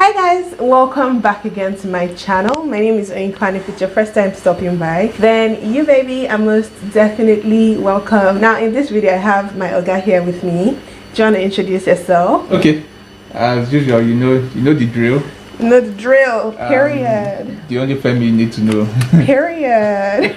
Hi guys, welcome back again to my channel. My name is Oyinkwan. If it's your first time stopping by, then you baby are most definitely welcome. Now in this video I have my Oga here with me. Do you want to introduce yourself? Okay, as usual, you know the drill. You know the drill, period. The only family you need to know. Period.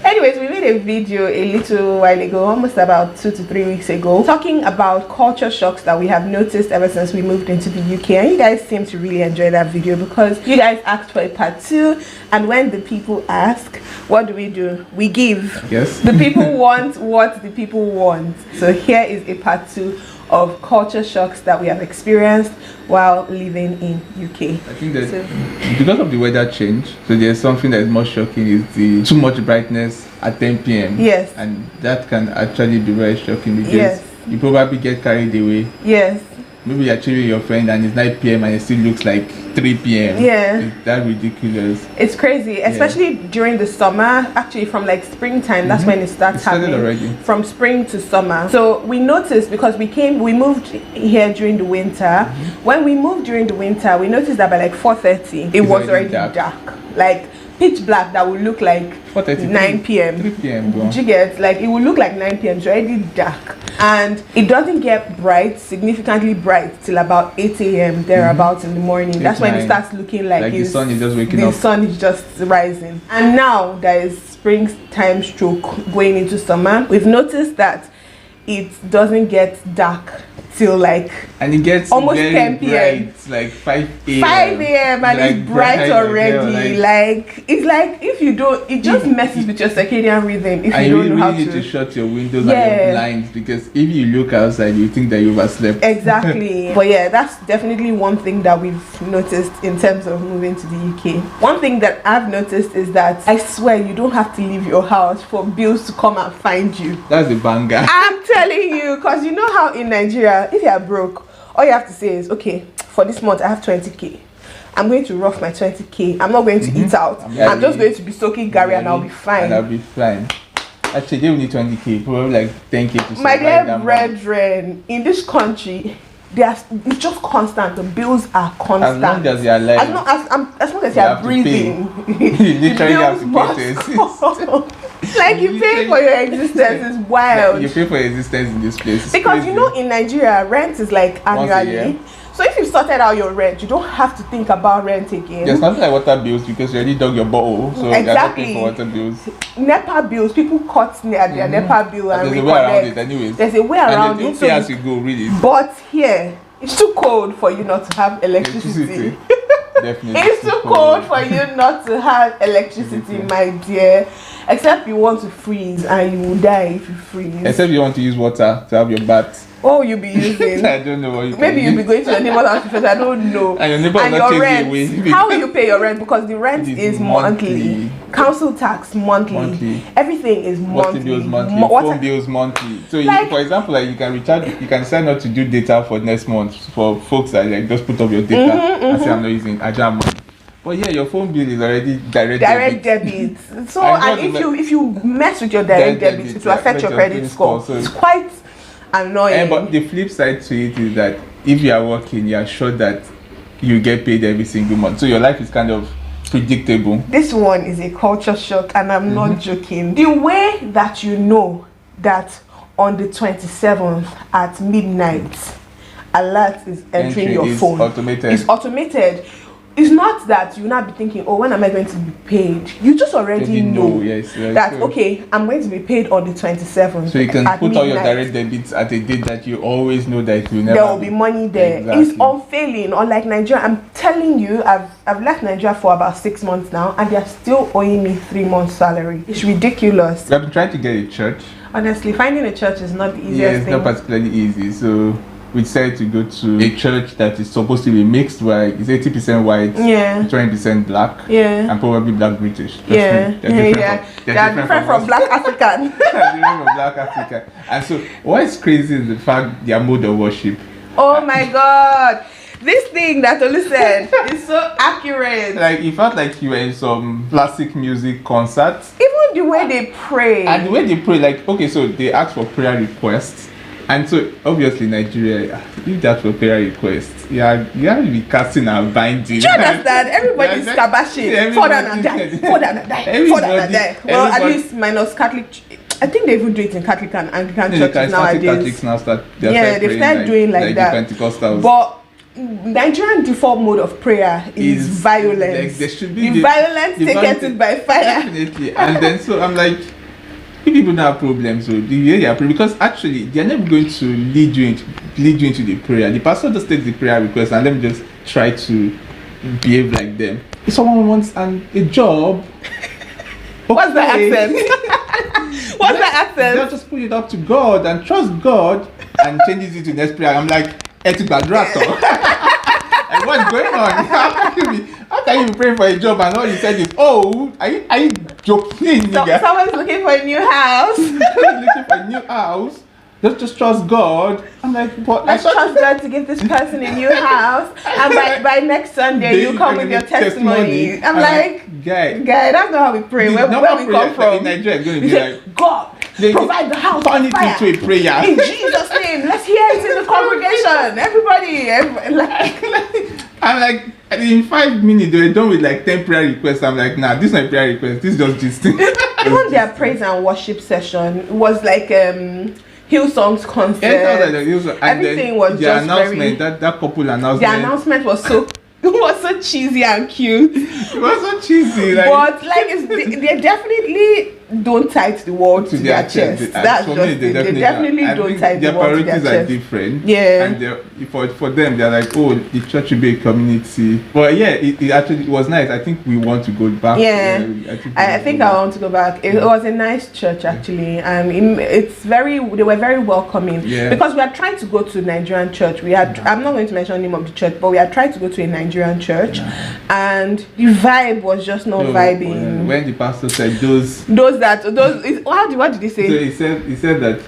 Anyways, we made a video a little while ago, almost about 2 to 3 weeks ago, talking about culture shocks that we have noticed ever since we moved into the UK. And you guys seem to really enjoy that video because you guys asked for a part 2. And when the people ask, what do? We give. Yes. The people want what the people want. So here is a part 2 of culture shocks that we have experienced while living in UK. I think that because of the weather change, so there's something that is more shocking is the too much brightness at 10 p.m. Yes. And that can actually be very shocking because you probably get carried away. Yes. Maybe you're chilling your friend and it's 9 p.m. and it still looks like 3 p.m. Yeah. It's that ridiculous. It's crazy, especially during the summer. Actually, from like springtime, that's when it starts happening. Already. From spring to summer. So we noticed because we moved here during the winter. When we moved during the winter, we noticed that by like 4:30, it was already dark. Like pitch black that would look like 9 p.m. 3 p.m. Do you get? Like it would look like 9 p.m. It's already dark. And it doesn't get bright, significantly bright, till about 8 a.m. thereabouts in the morning. That's when it starts looking like the sun is just waking up. The sun is just rising. And now there is springtime stroke going into summer. We've noticed that it doesn't get dark till like it gets almost very 10 p.m. bright, like 5 a.m. 5 a.m. and like it's bright already. Like it's like if you don't, it just messes with your circadian rhythm if you don't know how need to shut your windows and your blinds, because if you look outside you think that you overslept. Exactly. But yeah, that's definitely one thing that we've noticed in terms of moving to the UK. One thing that I've noticed is that I swear you don't have to leave your house for bills to come and find you. That's a banger. I'm telling you, because you know how in Nigeria, if you are broke, all you have to say is, okay, for this month I have 20k. I'm going to rough my 20k. I'm not going to eat out. I'm just going to be soaking Gary and I'll be fine. And I'll be fine. Actually, they will need 20k, probably like 10k to survive. My dear brethren, in this country, it's just constant. The bills are constant. As long as you are alive, as long as you are breathing, you literally have to pay to like you pay for your existence is wild. Like you pay for your existence in this place. Because you know in Nigeria rent is like annually. So if you sorted out your rent, you don't have to think about rent again. There's nothing like water bills because you already dug your bottle, so you're not paying for water bills. NEPA bills, people cut their NEPA bill and there's a way around it anyways. There's a way around it. So as you go, really. But here, it's too cold for you not to have electricity. Definitely. It's too cold for you not to have electricity, my dear. Except you want to freeze and you will die if you freeze. Except you want to use water to have your bath. Oh, you'll be using. I don't know what you Maybe you'll be going to your neighbor's house first. I don't know. And your neighbor will not take you away. How will you pay your rent? Because the rent is monthly. Council tax monthly. Everything is monthly. Water bills monthly. Phone bills monthly. So for example, like you can recharge. You can decide not to do data for next month for folks that like just put up your data and say I'm not using Ajam money. But yeah, your phone bill is already direct debit. So and if you mess with your direct debit, it will affect your credit score. So it's quite annoying. But the flip side to it is that if you are working, you are sure that you get paid every single month. So your life is kind of predictable. This one is a culture shock, and I'm not joking. The way that you know that on the 27th at midnight, alert is entering your phone. It's automated. It's not that you not be thinking, oh, when am I going to be paid? You just already know that, okay, I'm going to be paid on the 27th. So you can put all your direct debits at a date that you always know that you never... There will be money there. Exactly. It's unfailing. Unlike Nigeria, I'm telling you, I've left Nigeria for about 6 months now, and they're still owing me 3 months' salary. It's ridiculous. I've been trying to get a church. Honestly, finding a church is not the easiest thing. Yeah, it's not particularly easy, so... we decided to go to a church that is supposed to be mixed, where it's 80% white, 20% black, and probably black British. They're different from black African. They're different from black African. And so what is crazy is the fact their mode of worship. Oh my God. This thing that Olu said is so accurate. Like, it felt like you were in some classic music concert. Even the way they pray. And the way they pray, like, okay, so they ask for prayer requests. And so obviously Nigeria, if that's for prayer request, you have to be casting and binding. Do you understand? Everybody's kabashing. Fall down and die. Fall down and die. Fall down and die. Well, at least minus Catholic. I think they even do it in Catholic and Anglican churches nowadays. Catholics now they start doing like that. The Pentecostals. But Nigerian default mode of prayer is violence. Like, there should be the violence taken by fire. Definitely. And then so I'm like, if people don't have problems with the way they are praying, because actually they are never going to lead you into the prayer. The pastor just takes the prayer request and let me just try to behave like them. If someone wants a job, what's the accent? What's the accent? They'll just put it up to God and trust God and changes it to next prayer. I'm like, like, what's going on? How can you be praying for a job and all you said is, oh, are you joking? Someone's looking for a new house. Looking for a new house. Let's just trust God. I'm like, what? Let's trust God to give this person a new house, and by next Sunday you come with your testimony. I'm like, guy, that's not how we pray. Where we come from? In Nigeria, it's going to be like, God, provide the house. Turn it into a prayer. In Jesus' name, let's hear it in the congregation. Everybody. I'm like, in 5 minutes they were done with like 10 prayer requests. I'm like, nah, this is not a prayer request. This is just this thing. Even their praise and worship session was like Hillsong's concert. Everything was the just announcement. That couple announcement. The announcement was so cheesy and cute. It was so cheesy, but like they definitely don't tie the world to their chest. That's just they definitely don't tie the world to their chest. Their priorities are different. Yeah. And for them, they're like, oh, the church should be a community. But yeah, it actually was nice. I think we want to go back. Yeah. I think I want to go back. It was a nice church actually. They were very welcoming. Yeah. Because we are trying to go to a Nigerian church. I'm not going to mention the name of the church, but we are trying to go to a Nigerian church, and the vibe was just not vibing. When the pastor said those what did he say? So he said that,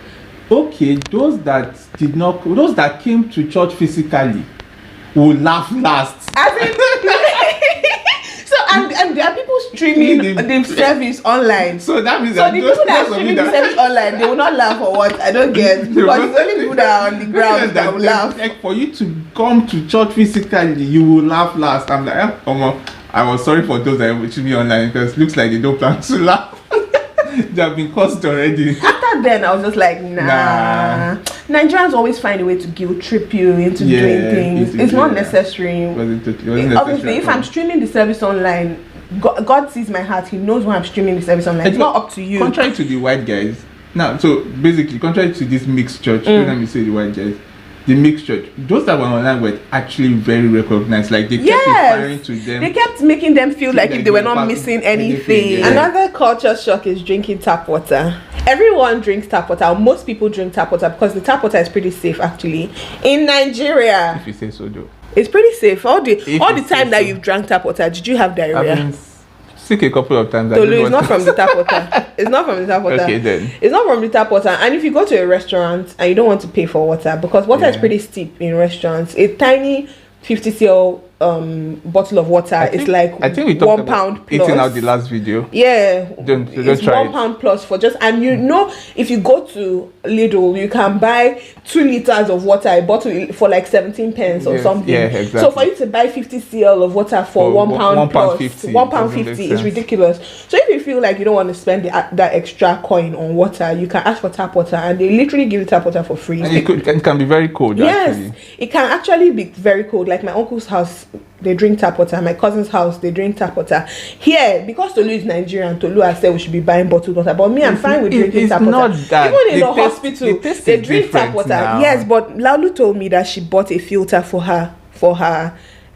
okay, those that came to church physically will laugh last. And there are people streaming the service online. So that means the people that are streaming the service online, they will not laugh or what? I don't get. Because it's only people that are on the ground that will laugh. Like for you to come to church physically, you will laugh last. I'm like, I was sorry for those that watching me online because it looks like they don't plan to laugh. They have been caused already. After then, I was just like, nah. Nigerians always find a way to guilt trip you into doing things. It's not necessary. Obviously, if I'm streaming the service online, God sees my heart. He knows when I'm streaming the service online. It's not up to you. Contrary to the white guys. Now, so basically, contrary to this mixed church, let me say the white guys. The mixed church, those that were online were actually very recognized. Like they kept referring to them. They kept making them feel like if they were not missing anything. Yeah. Another culture shock is drinking tap water. Everyone drinks tap water. Most people drink tap water because the tap water is pretty safe actually. In Nigeria, if you say so, though, it's pretty safe. All the time that you've drank tap water, did you have diarrhea? Sick a couple of times. Tolu, it's not from the tap water. It's not from the tap water. Okay, then. It's not from the tap water. And if you go to a restaurant and you don't want to pay for water, because water is pretty steep in restaurants, a tiny 50cl bottle of water is like I think we talked £1 plus. Eating out the last video. Yeah, it's try £1 plus for just, and you know, if you go to Lidl, you can buy 2 liters of water, a bottle for like 17 pence or something. Yeah, exactly. So for you to buy 50cl of water for £1 plus, £1.50 is ridiculous. So if you feel like you don't want to spend that extra coin on water, you can ask for tap water, and they literally give you tap water for free. And it can be very cold. Yes, actually. It can actually be very cold. Like my uncle's house, they drink tap water. My cousin's house, they drink tap water. Here, because Tolu is Nigerian, Tolu has said we should be buying bottled water. But me, I'm fine with drinking tap water. Not that. Even in the hospital, they drink tap water. Now. Yes, but Laulu told me that she bought a filter for her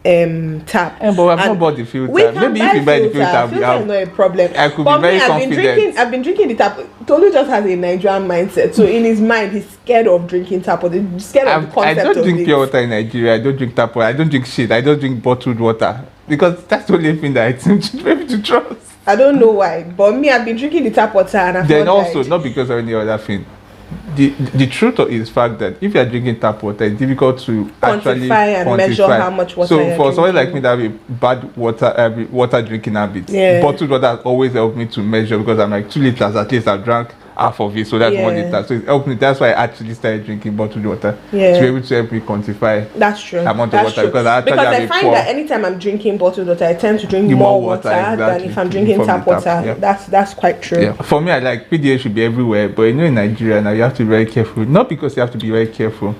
tap. But I've not bought the filter. Maybe if you buy the filter, is not a problem. I could be very confident. I've been drinking the tap. Tolu just has a Nigerian mindset, so in his mind he's scared of drinking tap water. He's scared of the concept of it. I don't drink pure water in Nigeria. I don't drink tap water. I don't drink shit. I don't drink bottled water because that's the only thing that I think should be able to trust. I don't know why, but me, I've been drinking the tap water, and I've then also not because of any other thing. The truth is the fact that if you are drinking tap water, it's difficult to actually quantify and measure how much water. So for someone like me that have a bad water drinking habit, bottled water has always helped me to measure, because I'm like 2 liters at least I've drank half of it, so that's 1 liter. So it helped me. That's why I actually started drinking bottled water to be able to help me quantify amount of water, because I find that anytime I'm drinking bottled water, I tend to drink more water than if I'm drinking tap water. That's quite true. For me, I like PDA should be everywhere, but in Nigeria now you have to be very careful. Not because you have to be very careful.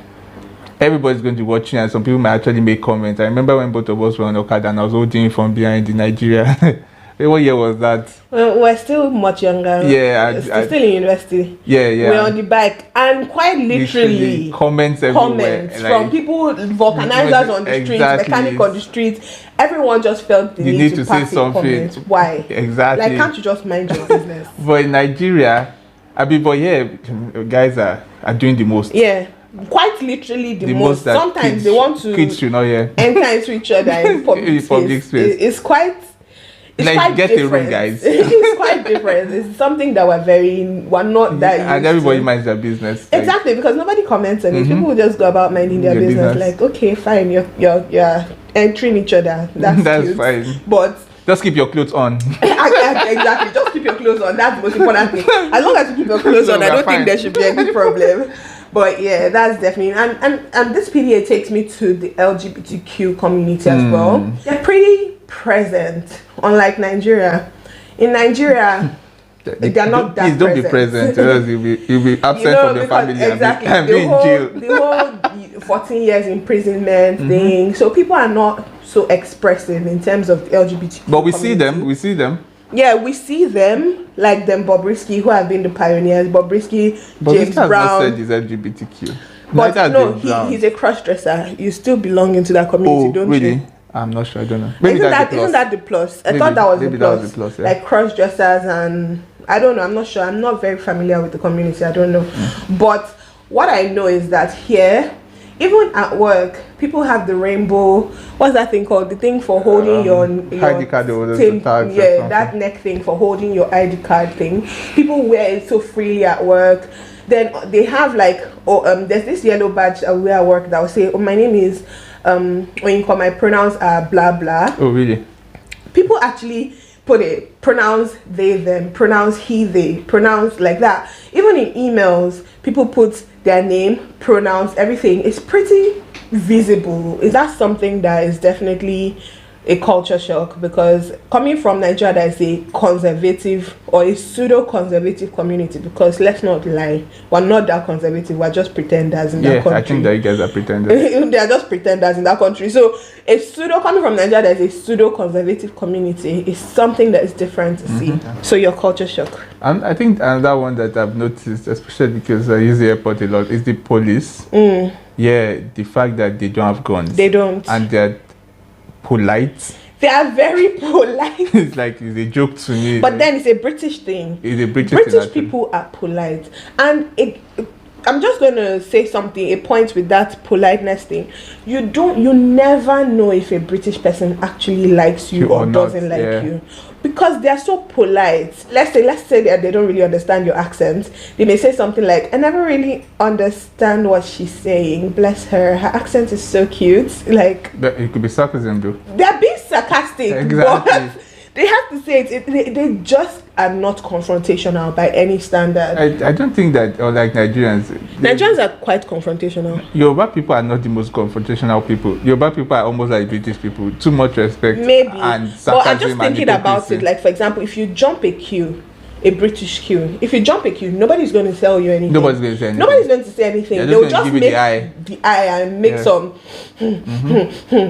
Everybody's going to be watching, and some people might actually make comments. I remember when both of us were on Okada and I was holding from behind in Nigeria. What year was that? Well, we're still much younger. Yeah, still in university. Yeah. We're on the bike, and quite literally comments everywhere. From people, vulcanizers on the streets, mechanic on the streets. Everyone just felt the need to say something. Comments. Why? Exactly. Like, can't you just mind your business? But in Nigeria, guys are doing the most. Yeah. Quite literally the most. Sometimes they want to kids should not hear. Enter into each other in public space. It's quite get different. The room, guys. It's quite different. It's something that we're not that used and everybody to. minds their business. Exactly, because nobody comments on it. People will just go about minding their business. Like, okay, fine, you're entering each other. That's cute. Fine. But just keep your clothes on. Exactly. Just keep your clothes on. That's the most important thing. As long as you keep your clothes on, I don't think there should be any problem. But yeah, that's definitely and this PDA takes me to the LGBTQ community as well. They're pretty present, unlike Nigeria. In Nigeria, they're not that present. Please don't be present, else you'll be absent from your family. Exactly. And be in jail. The whole 14 years imprisonment thing. So people are not so expressive in terms of the LGBTQ But we community. see them. Yeah, we see them, like them Bobrisky, who have been the pioneers. Bobrisky, James Brown. Not said he's LGBTQ. But no, he's a cross-dresser. You still belong into that community, don't really? you? I'm not sure. I don't know. Isn't that the plus? I thought that was the plus. Yeah. Like cross-dressers and I don't know. I'm not sure. I'm not very familiar with the community. I don't know. But what I know is that here, even at work, people have the rainbow. What's that thing called? The thing for holding your ID card or that neck thing for holding your ID card thing. People wear it so freely at work. Then they have like, there's this yellow badge I wear at work that will say, my name is, when you call my pronouns are blah blah. Oh really? People actually put it, pronouns they them, pronouns he they, pronouns like that. Even in emails, people put their name, pronouns, everything. It's pretty visible. Is that something that is definitely a culture shock? Because coming from Nigeria, that is a conservative or a pseudo-conservative community, because let's not lie, we're not that conservative, we're just pretenders in that country. I think that you guys are pretenders. They are just pretenders in that country. So coming from Nigeria, that is a pseudo-conservative community, is something that is different to see. So your culture shock. And I think another one that I've noticed, especially because I use the airport a lot, is the police. Yeah, the fact that they don't have guns. They don't. And they're polite. They are very polite. It's a joke to me. But then it's a British thing. It's a British thing, people are polite. And I'm just going to say something, a point with that politeness thing. You never know if a British person actually likes you or doesn't like you, because they are so polite. Let's say that they don't really understand your accent. They may say something like, I never really understand what she's saying. Bless her. Her accent is so cute. Like, but it could be sarcasm though. They're being sarcastic. Exactly. But they have to say it. They just are not confrontational by any standard. I don't think that, or like Nigerians are quite confrontational. Yoruba people are not the most confrontational people. Yoruba people are almost like British people. Too much respect. Maybe. And but I'm just thinking about it. Like, for example, if you jump a queue, a British queue, if you jump a queue, nobody's going to tell you anything. Nobody's going to say anything. Nobody's going to say anything. They'll just make the eye and make some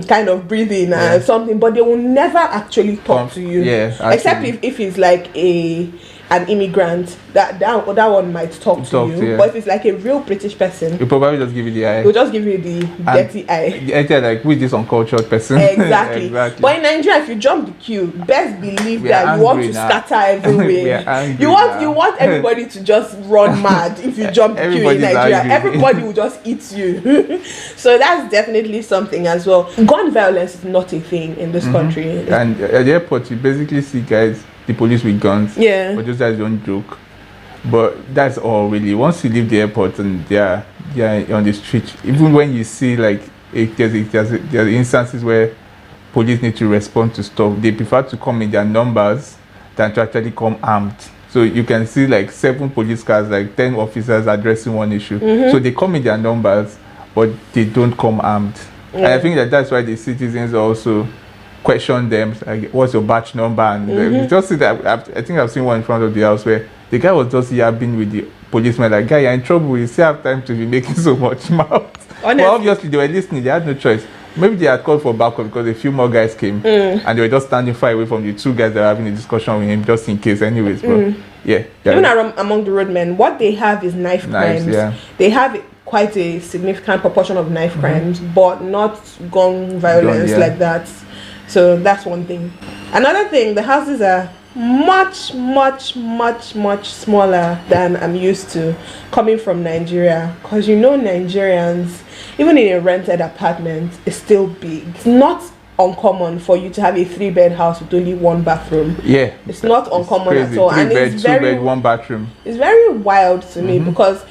kind of breathing or something, but they will never actually talk to you. Except if it's like an immigrant, that one might talk to you. But if it's like a real British person, he'll probably just give you the eye. He'll just give you the dirty eye. The eye, like, who is this uncultured person? Exactly. But in Nigeria, if you jump the queue, best believe that you want to scatter everywhere. You want everybody to just run mad if you jump the queue in Nigeria. Everybody will just eat you. So that's definitely something as well. Gun violence is not a thing in this country. And at the airport, you basically see the police with guns. Yeah. But just as don't joke. But that's all really. Once you leave the airport and they're on the street, even when you see like there's instances where police need to respond to stuff, they prefer to come in their numbers than to actually come armed. So you can see like 7 police cars, like 10 officers addressing one issue. So they come in their numbers, but they don't come armed. And I think that's why the citizens also question them, like, what's your batch number? And you just see that. I think I've seen one in front of the house where the guy was just yapping with the policeman, like, guy, you're in trouble. You still have time to be making so much mouth. But obviously they were listening. They had no choice. Maybe they had called for backup because a few more guys came and they were just standing far away from the 2 guys that were having a discussion with him, just in case anyways. But yeah. Even among the roadmen, what they have is knife crimes. Yeah. They have quite a significant proportion of knife crimes, but not gun violence like that. So that's one thing. Another thing, the houses are much smaller than I'm used to coming from Nigeria, because Nigerians, even in a rented apartment, is still big. It's not uncommon for you to have a 3-bed house with only 1 bathroom. Yeah, it's not uncommon at all. 3 bed, 2 bed, 1 bathroom. It's very wild to me, because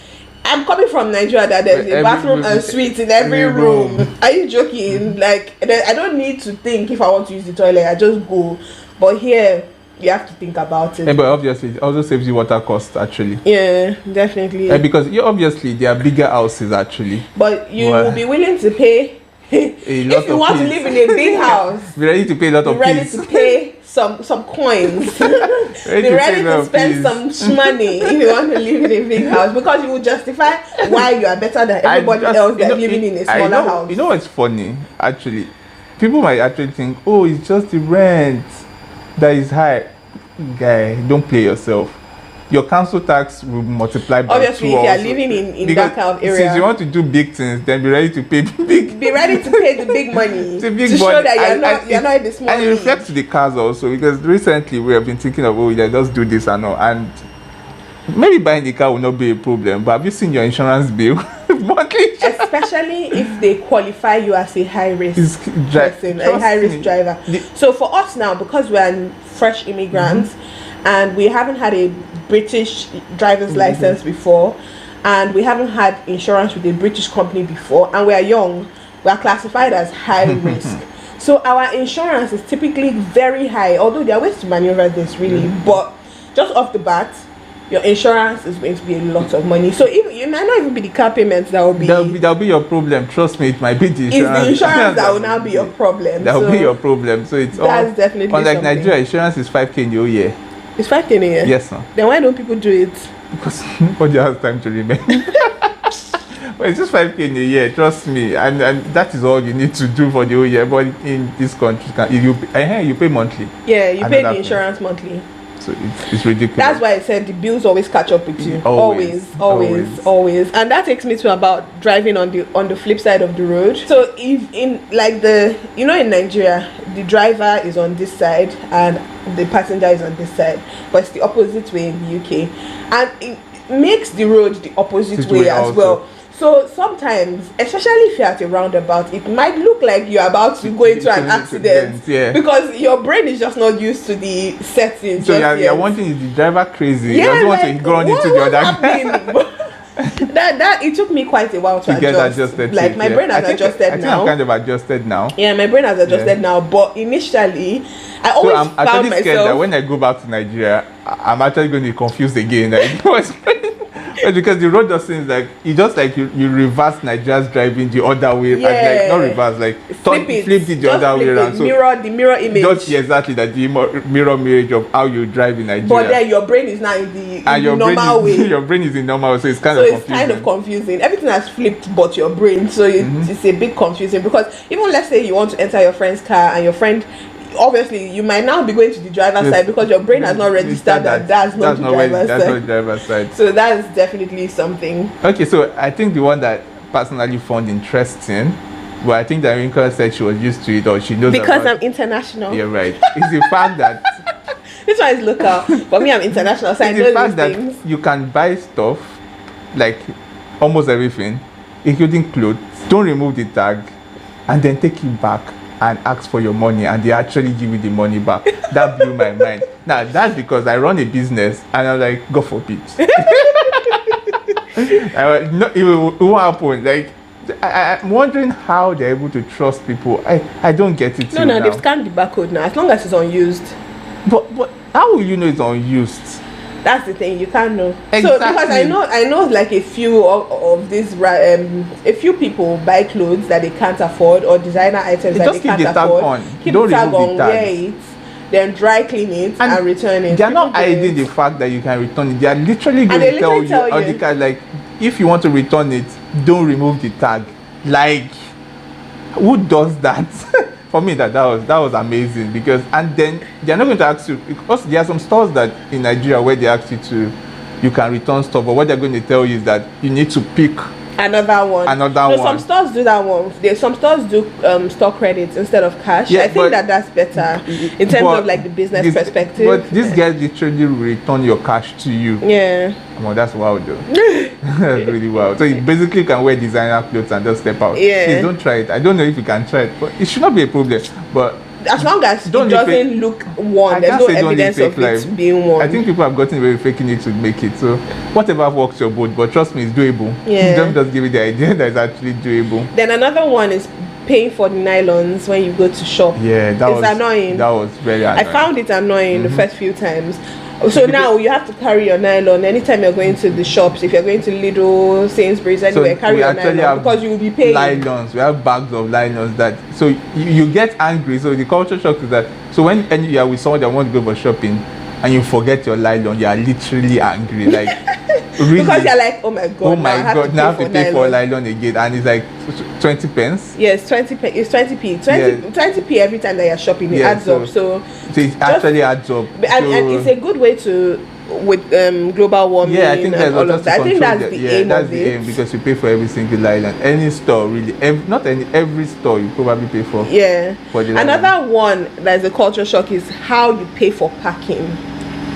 I'm coming from Nigeria that there's a bathroom and suite in every room. Are you joking? Like, I don't need to think if I want to use the toilet. I just go. But here, you have to think about it. Yeah, but obviously, it also saves you water costs, actually. Yeah, definitely. Because obviously, there are bigger houses, actually. But you will be willing to pay. If you want to live in a big house, be ready to pay a lot of be ready to pay some coins. Be ready to spend some money if you want to live in a big house, because you will justify why you are better than everybody else that's living in a smaller house. You know what's funny? Actually, people might actually think, oh, it's just the rent that is high. Guy, don't play yourself. Your council tax will multiply by 2. Obviously, if you are living in that kind of area, since you want to do big things, then be ready to pay big. Be ready to pay the big money to show that you're not in the small. And it reflects to the cars also, because recently we have been thinking of, let's do this and all, and maybe buying the car will not be a problem. But have you seen your insurance bill monthly? Especially if they qualify you as a high risk person, a high risk driver. So for us now, because we are fresh immigrants and we haven't had a British driver's license before, and we haven't had insurance with a British company before, and we are young, we are classified as high risk. So our insurance is typically very high, although there are ways to maneuver this really, but just off the bat, your insurance is going to be a lot of money. So it might not even be the car payments that will be... That'll be your problem. Trust me, it might be the insurance. It's the insurance that will now be your problem. That will be your problem. So it's that's definitely unlike something. Nigeria, insurance is 5K in the whole year. It's 5K in a year? Yes, sir. Then why don't people do it? Because nobody has time to remember. But it's just 5K in a year, trust me. And that is all you need to do for the whole year. But in this country, you pay monthly. Yeah, you pay the insurance monthly. So it's ridiculous. That's why I said the bills always catch up with you. Always. And that takes me to about driving on the flip side of the road. So if in in Nigeria, the driver is on this side and the passenger is on this side, but it's the opposite way in the UK, and it makes the road the opposite way as well. So sometimes, especially if you're at a roundabout, it might look like you're about to go into an accident, because your brain is just not used to the settings. So you're wanting, is the driver crazy? Yeah, he doesn't want to go into the other. that it took me quite a while to adjust. Like my brain has adjusted now. I'm kind of adjusted now. Yeah, my brain has adjusted now. But initially, I always found myself. I'm actually scared that when I go back to Nigeria, I'm actually going to be confused again. Because the road just seems like you reverse Nigeria's driving the other way, not reverse, flip it the other way around. So the mirror image. Just exactly that the mirror image of how you drive in Nigeria. But then your brain is now in the normal way. Your brain is in normal, so it's kind of confusing. Everything has flipped, but your brain. So it's a bit confusing, because even let's say you want to enter your friend's car and your friend. Obviously, you might now be going to the driver's side because your brain has not registered that's not the driver's side. So that is definitely something. Okay, so I think the one that personally found interesting, but I think that Rinka said she was used to it, or she knows because I'm international. Yeah, right. It's the fact that this one is local, but me, I'm international, so I know the fact that things. You can buy stuff, like almost everything, including clothes, don't remove the tag, and then take it back and ask for your money, and they actually give you the money back. That blew my mind. Now that's because I run a business, and I'm like, God forbid. It won't happen. Like, I'm wondering how they're able to trust people. I don't get it. No, they've scanned the barcode now. As long as it's unused. But how will you know it's unused? That's the thing, you can't know. Exactly. So because I know like a few of these a few people buy clothes that they can't afford or designer items that they can't afford. Keep the tag on, wear it, then dry clean it and return it. They are not hiding the fact that you can return it. They are literally going to tell you on the card, like, if you want to return it, don't remove the tag. Like, who does that? For me, that was amazing, because, and then they are not going to ask you, because there are some stores that in Nigeria where they ask you can return stuff, but what they're going to tell you is that you need to pick another one. Some stores do that one. Some stores do store credits instead of cash. Yeah, I think that's better in terms of like the business perspective. But these guys literally return your cash to you. Yeah. Well, that's wild though. That's really wild. So you basically can wear designer clothes and just step out. Yeah. Please don't try it. I don't know if you can try it, but it should not be a problem. But as long as it doesn't look worn, there's no evidence of it being worn. I think people have gotten away with faking it to make it. So whatever works your boat, but trust me, it's doable. Yeah. Don't just give it the idea that it's actually doable. Then another one is paying for the nylons when you go to shop. Yeah, it's annoying. That was very annoying. I found it annoying the first few times. So now you have to carry your nylon anytime you're going to the shops. If you're going to Lidl, Sainsbury's, anywhere, carry your nylon because you will be paying. Nylons. We have bags of nylons that. So you get angry. So the culture shock is that. So when you are with someone that wants to go for shopping, and you forget your nylon, you are literally angry. Like really, because you're like, oh my god, now I have to pay for nylon again, and it's like 20 pence. Yes, 20p. It's 20p. 20p every time that you're shopping. It adds up. So it actually adds up. And it's a good way to with global warming. Yeah, I think and all of that. I think that's the aim that's of the it. aim, because you pay for every single nylon. Any store really, every store you probably pay for. Yeah. For the another one that's a culture shock is how you pay for parking.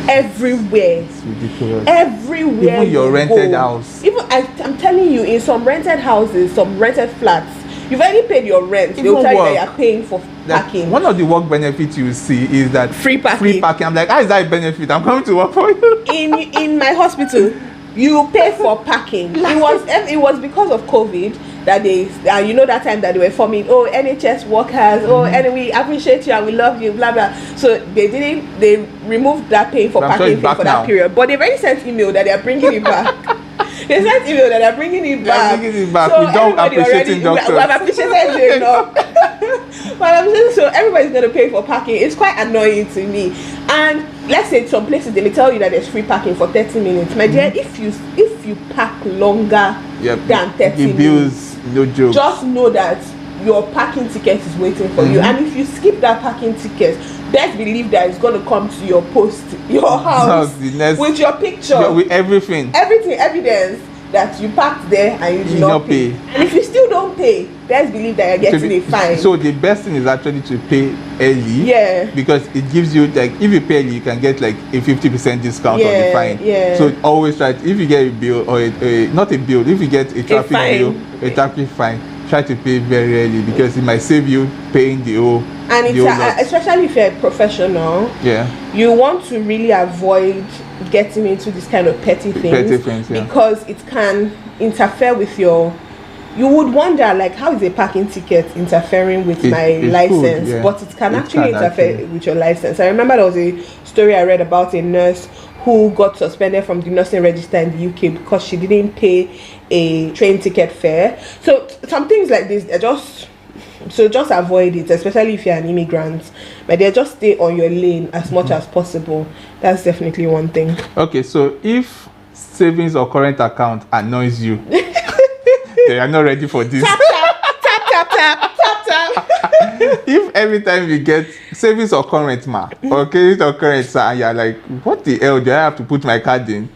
Everywhere. It's ridiculous. Everywhere. Even your rented house. Even I'm telling you, in some rented houses, some rented flats, you've already paid your rent. They'll tell you that you're paying for parking. One of the work benefits you see is that free parking. I'm like, how is that a benefit? I'm coming to work for you. In my hospital, you pay for parking. It was because of COVID that they that time that they were forming NHS workers, and we appreciate you and we love you, blah blah. So they removed that paying for parking for that period, but they've already sent email that they are bringing it back. They sent email that they're bringing it back. So we don't appreciate doctors. We have appreciated you enough. But I'm saying, so everybody's going to pay for parking. It's quite annoying to me. And let's say some places they may tell you that there's free parking for 30 minutes. My dear, if you park longer than 30 minutes, no joke. Just know that your parking ticket is waiting for you. And if you skip that parking ticket, best believe that it's going to come to your post, your house, with your picture, with everything, evidence that you parked there and you did not pay. And if you still don't pay, best believe that you're getting a fine. So the best thing is actually to pay early. Yeah. Because it gives you, like, if you pay early, you can get like a 50% discount on the fine. Yeah. So always try if you get a bill or not a bill, if you get a traffic bill, a traffic fine, try to pay very early, because it might save you paying the whole. And especially if you're a professional, you want to really avoid getting into this kind of petty things, because it can interfere with you would wonder, like, how is a parking ticket interfering with my license? But it can actually interfere with your license. I remember there was a story I read about a nurse who got suspended from the nursing register in the UK because she didn't pay a train ticket fare. So some things like this are just avoid it, especially if you're an immigrant. But they just stay on your lane as much as possible. That's definitely one thing. Okay, so if savings or current account annoys you, they are not ready for this. Tap tap tap tap tap tap. If every time you get savings or current and you're like, what the hell do I have to put my card in?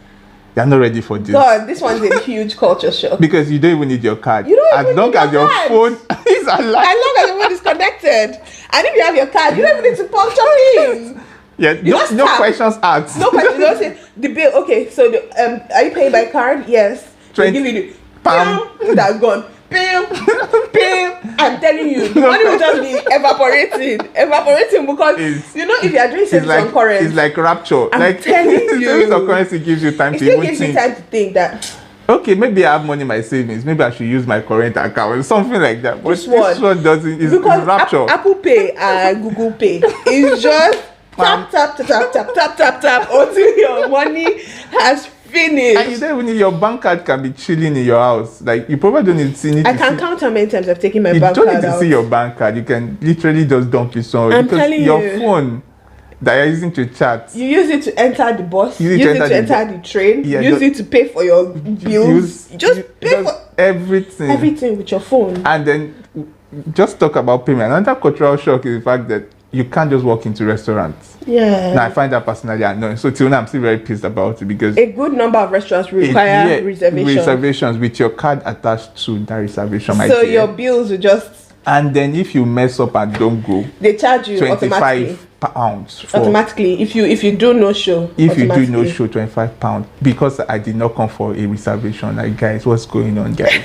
You're not ready for this. God, this one's a huge culture shock. Because you don't even need your card. You don't as long as your phone is alive. As long as your phone is connected. And if you have your card, you don't even need to puncture pins. Yeah, no questions asked. No questions. You don't say the bill. Okay, so are you paying by card? Yes. They give you the that's gone. Bam, bam. I'm telling you, the money will just be evaporating because if you are doing savings on currency, it's like rapture. I'm telling you, savings on currency gives you time to even think. It still gives you time to think that. Okay, maybe I have money in my savings. Maybe I should use my current account or something like that. But this one doesn't. It's rapture. Apple Pay and Google Pay is just tap until your money has finished. And you don't even need your bank card can be chilling in your house. Like you probably don't need to see. I can count how many times I've taken my bank card out. You don't need to see your bank card. You can literally just dump it somewhere. I'm telling your you. phone that you're using to chat. You use it to enter the bus. Use it to enter the train. Yeah, use it to pay for your bills. Pay for everything. Everything with your phone. And then just talk about payment. Another cultural shock is the fact that you can't just walk into restaurants. Yeah. Now I find that personally annoying. So till now I'm still very pissed about it because a good number of restaurants require reservations with your card attached to that reservation. So your bills will just. And then if you mess up and don't go, they charge you automatically. £25 automatically if you do no show. If you do no show, £25 because I did not come for a reservation. Like guys, what's going on, guys?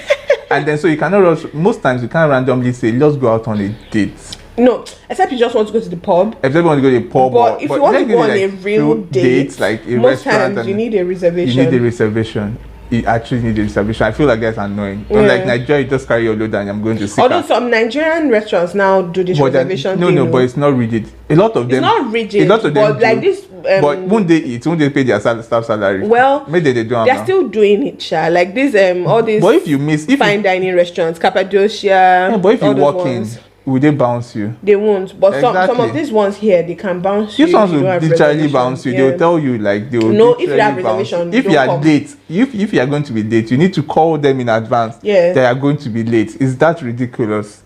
And then so you cannot rush. Most times you can't randomly say let's go out on a date. No, except you just want to go to the pub. Except you want to go to the pub. But if you want to go on a real date, like a most times you need a reservation. You need a reservation. You actually need a reservation. I feel like that's annoying. Yeah. Unlike Nigeria, you just carry your load and I'm going to see. Although some Nigerian restaurants now do this reservation thing. No, but it's not rigid. A lot of them. It's not rigid. A lot of them but like this. But won't they eat? Won't they pay their staff salary? Well, maybe they don't. They're still doing it, Sha. Like this. All these. But if you miss, fine dining restaurants, Cappadocia. Yeah, but if you walk in, will they bounce you? They won't. But some of these ones here, they can bounce you. These ones will literally bounce you. Yeah. They'll tell you like they will. No, if you have reservation, if you are late, if you are going to be late, you need to call them in advance. Yeah. They are going to be late. Is that ridiculous?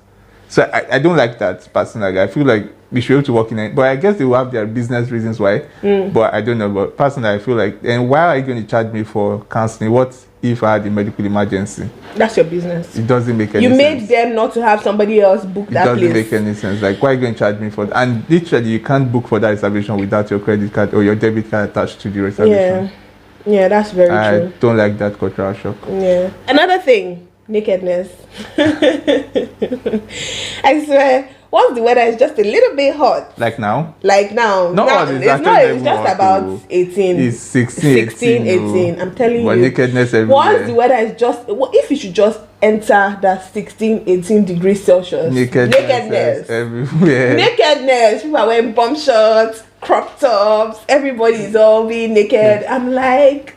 So I don't like that personally. I feel like we should be able to work in it. But I guess they will have their business reasons why. But I don't know. But personally, I feel like, and why are you going to charge me for counseling? What if I had a medical emergency? That's your business. It doesn't make any sense. You made them not to have somebody else book that place. It doesn't make any sense. Like, why are you going to charge me for that? And literally, you can't book for that reservation without your credit card or your debit card attached to the reservation. Yeah, that's very true. I don't like that cultural shock. Yeah. Another thing, nakedness. I swear, once the weather is just a little bit hot. Like now? Like now. No, it's just about 18. It's 16, 18. I'm telling but you. Nakedness everywhere. Once the weather is just, if you should just enter that 16, 18 degrees Celsius. Nakedness everywhere. Nakedness. People are wearing bum shorts, crop tops. Everybody is all being naked. I'm like,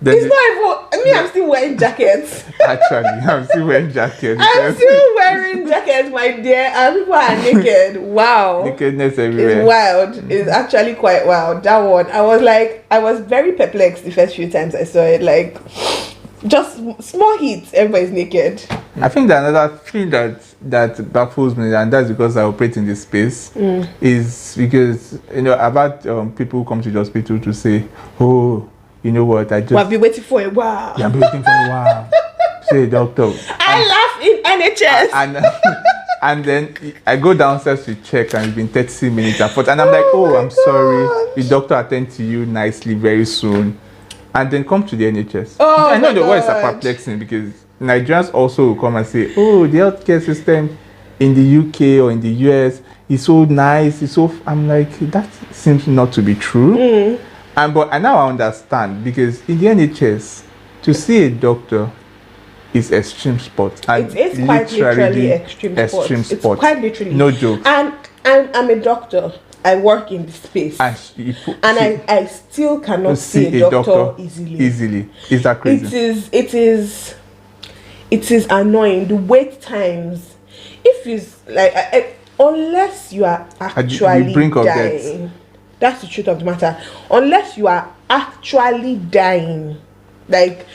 it's not even. I'm still wearing jackets. Actually, I'm still wearing jackets. I'm still wearing jackets, my dear, and people are naked. Wow. Nakedness everywhere. It's wild. It's actually quite wild. That one, I was very perplexed the first few times I saw it. Like, just small heat, everybody's naked. I think that another thing that baffles me, and that's because I operate in this space, is because I've had people come to the hospital to say, oh, you know what? I've been waiting for a while. Yeah, I've been waiting for a while. Say, doctor. I laugh in NHS. And then I go downstairs to check, and it's been 30 minutes. And I'm like, oh, I'm sorry. The doctor attend to you nicely very soon. And then come to the NHS. Oh, I know the word is perplexing because Nigerians also will come and say, oh, the healthcare system in the UK or in the US is so nice. I'm like, that seems not to be true. But now I understand because in the NHS, to see a doctor is extreme sport. And it's quite literally extreme sport. It's quite literally. No joke. And I'm a doctor. I work in the space. And I still cannot see a doctor easily. Is that crazy? It is annoying. The wait times. If it's like, unless you are actually dying. That's the truth of the matter. Unless you are actually dying, like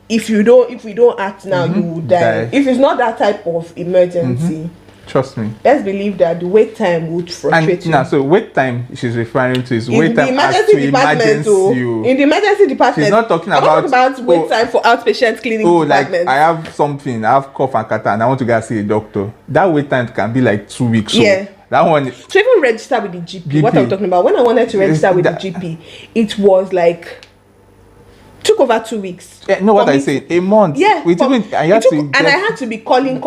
if we don't act now, you will die. If it's not that type of emergency, trust me. Let's believe that the wait time would frustrate you. Now, so wait time she's referring to is wait time as to emergency. In the emergency department, she's not talking about wait time for outpatient clinic department. Like I have something, I have cough and catarrh, and I want to go see a doctor. That wait time can be like 2 weeks. Yeah. That one. So even register with the GP. What I'm talking about. When I wanted to register with the GP, it was like took over 2 weeks. Yeah, no, what I say, a month. Yeah, I had to be calling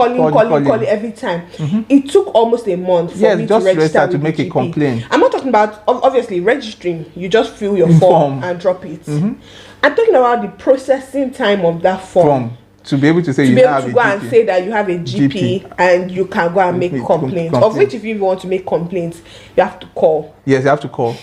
every time. It took almost a month for me to register to make a complaint. I'm not talking about obviously registering. You just fill your form and drop it. I'm talking about the processing time of that form to be able to say to you be now able have to a go GP. and say that you have a GP, and you can go and make complaints. Of which, if you want to make complaints, you have to call. Yes, you have to call.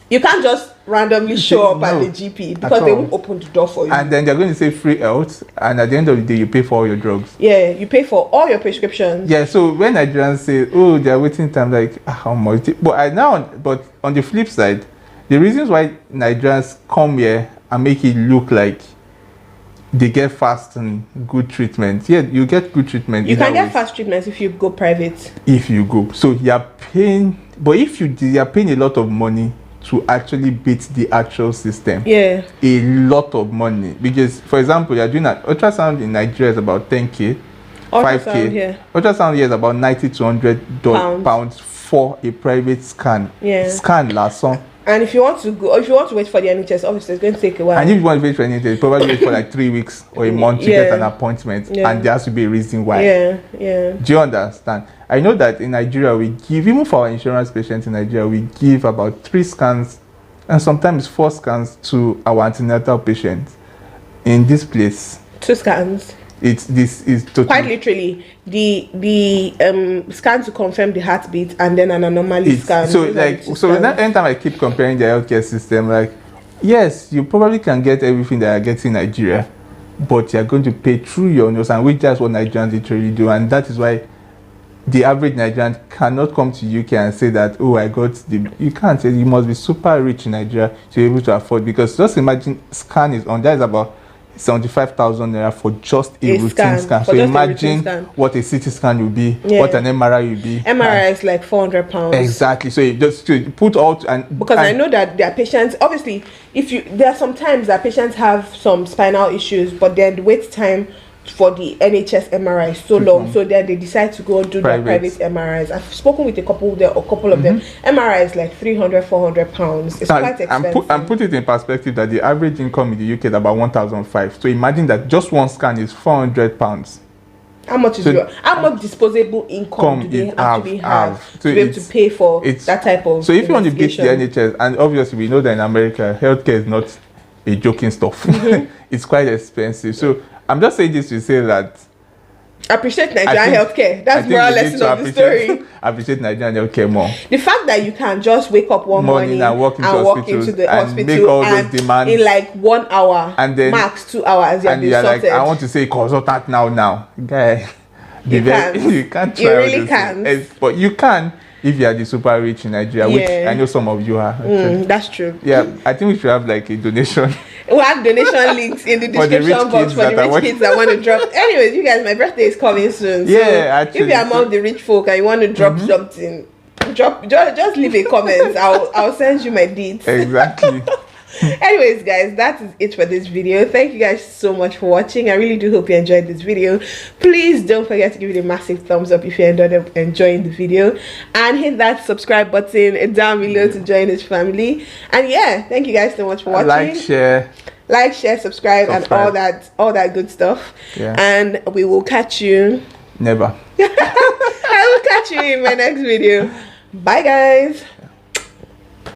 You can't just randomly show up at the GP because they won't open the door for you. And then they're going to say free health, and at the end of the day, you pay for all your drugs. Yeah, you pay for all your prescriptions. Yeah, so when Nigerians say, oh, they're waiting time, like, how much? But on the flip side, the reasons why Nigerians come here and make it look like they get fast and good treatment. Yeah, you get good treatment. You can get fast treatments if you go private. If you go. So you're paying, but if you're paying a lot of money to actually beat the actual system. Yeah. A lot of money. Because, for example, you're doing an ultrasound in Nigeria is about 10K, 5K. Yeah. Ultrasound here is about 90 to 100 pounds for a private scan. Yeah. Scan last song. And if you want to go, or if you want to wait for the NHS, obviously it's going to take a while. And if you want to wait for NHS, probably wait for like 3 weeks or a month to get an appointment. Yeah. And there has to be a reason why. Yeah, yeah. Do you understand? I know that in Nigeria, we give, even for our insurance patients in Nigeria, we give about 3 scans and sometimes 4 scans to our antenatal patients. In this place, 2 scans. This is totally quite literally the scan to confirm the heartbeat and then an anomaly scan. So anytime I keep comparing the healthcare system, like, yes, you probably can get everything that I get in Nigeria, but you're going to pay through your nose, and which that's what Nigerians literally do, and that is why the average Nigerian cannot come to UK and say that, oh, I got the. You can't say. You must be super rich in Nigeria to be able to afford, because just imagine scan is on. That is about 75,000 naira for just a routine scan. So imagine what a CT scan will be, what an MRI will be. MRI is like 400 pounds. Exactly. So you just to put out because I know that there are patients. Obviously, there are some times that patients have some spinal issues, but then the wait time for the NHS MRI is so long, so then they decide to go do their private MRIs. I've spoken with a couple of them. MRI is like 300-400 pounds. It's quite expensive. And put it in perspective that the average income in the UK is about 1,500. So imagine that just one scan is 400 pounds. How much disposable income do they actually have to be able to pay for that type of? So if you want to beat the NHS, and obviously we know that in America healthcare is not a joking stuff. It's quite expensive. So I'm just saying this to say that appreciate Nigerian healthcare. That's more or less of the story. Appreciate Nigerian healthcare more. The fact that you can just wake up one morning and walk into the hospital make all those demands in like 1 hour, and then max 2 hours, and you're like, I want to say consultant now. Guy, you can't try. You really can. But you can if you are the super rich in Nigeria, which I know some of you are. That's true. Yeah, I think we should have like a donation. We'll have donation links in the description box for the rich kids that want to drop. Anyways, you guys, my birthday is coming soon. So actually, if you're among the rich folk and you want to drop something, just leave a comment. I'll send you my deeds. Exactly. Anyways, guys, that is it for this video. Thank you guys so much for watching. I really do hope you enjoyed this video. Please don't forget to give it a massive thumbs up if you enjoying the video, and hit that subscribe button down below to join this family. And yeah, thank you guys so much for watching. Like, share, subscribe, and all that good stuff. And we will catch you never. I will catch you in my next video. Bye, guys.